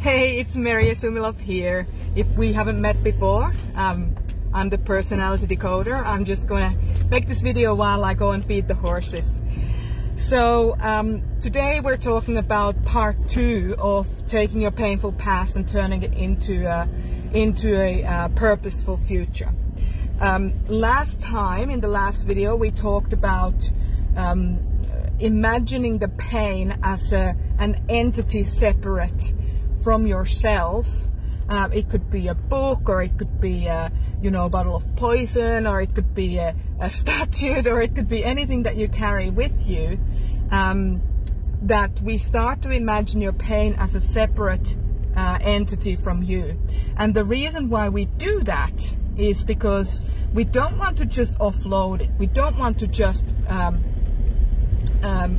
Hey, it's Maria Sumilov here. If we haven't met before, I'm the personality decoder. I'm just gonna make this video while I go and feed the horses. So today we're talking about part 2 of taking your painful past and turning it into a purposeful future. Last time, in the last video, we talked about imagining the pain as an entity separate from yourself. It could be a book, or it could be a bottle of poison, or it could be a statue, or it could be anything that you carry with you. That we start to imagine your pain as a separate entity from you. And the reason why we do that is because we don't want to just offload it. We don't want to just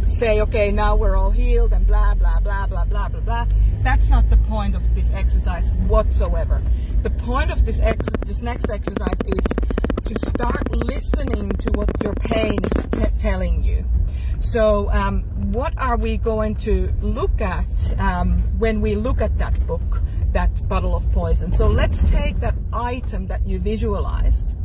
say, okay, now we're all healed and blah, blah, blah, blah, blah, blah, blah. That's not the point of this exercise whatsoever. The point of this next exercise is to start listening to what your pain is telling you. So what are we going to look at when we look at that book, that bottle of poison? So let's take that item that you visualized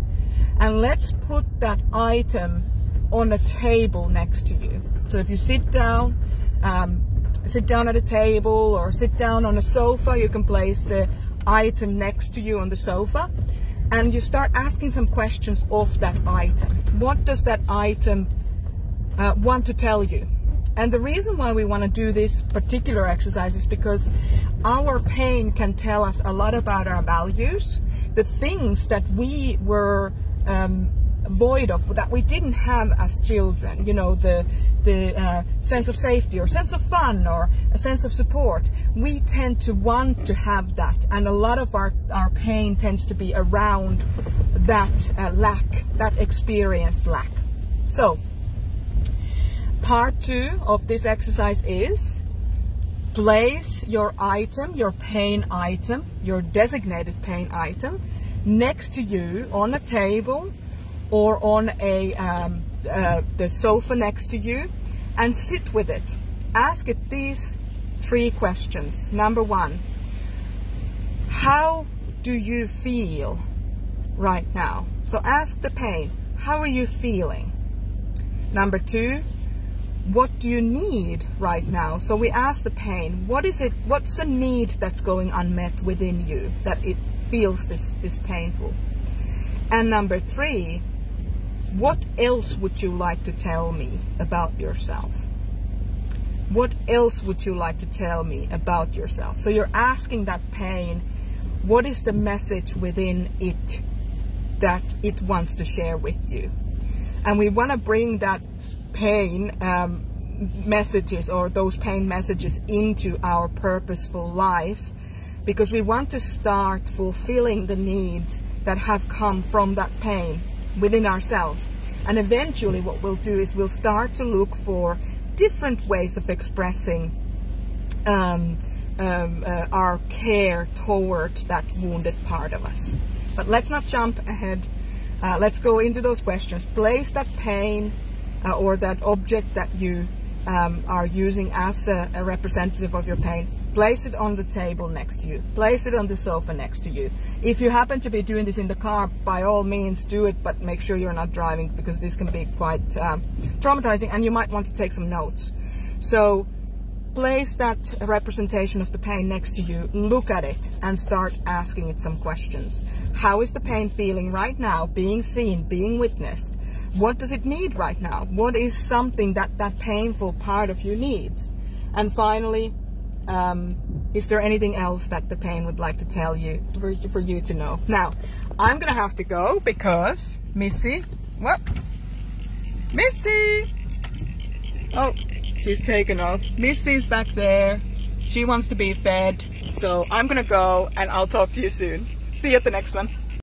and let's put that item on a table next to you. So if you sit down at a table or sit down on a sofa, you can place the item next to you on the sofa and you start asking some questions of that item. What does that item want to tell you? And the reason why we want to do this particular exercise is because our pain can tell us a lot about our values, the things that we were void of, that we didn't have as children, the sense of safety or sense of fun or a sense of support. We tend to want to have that, and a lot of our pain tends to be around that lack, that experienced lack. So part 2 of this exercise is place your item, your pain item, your designated pain item next to you on a table or on the sofa next to you, and sit with it. Ask it these 3 questions. Number 1, how do you feel right now? So ask the pain, how are you feeling? Number 2, what do you need right now? So we ask the pain, what's the need that's going unmet within you, that it feels this painful? And number 3, what else would you like to tell me about yourself? What else would you like to tell me about yourself? So you're asking that pain, what is the message within it that it wants to share with you? And we want to bring that pain messages, or those pain messages, into our purposeful life, because we want to start fulfilling the needs that have come from that pain within ourselves. And eventually what we'll do is we'll start to look for different ways of expressing our care toward that wounded part of us. But let's not jump ahead. Let's go into those questions. Place that pain or that object that you are using as a representative of your pain. Place it on the table next to you. Place it on the sofa next to you. If you happen to be doing this in the car, by all means do it, but make sure you're not driving, because this can be quite traumatizing and you might want to take some notes. So place that representation of the pain next to you, look at it and start asking it some questions. How is the pain feeling right now, being seen, being witnessed? What does it need right now? What is something that painful part of you needs? And finally, is there anything else that the pain would like to tell you, for you to know? Now, I'm gonna have to go because Missy, Missy! Oh, she's taken off. Missy's back there. She wants to be fed. So I'm gonna go and I'll talk to you soon. See you at the next one.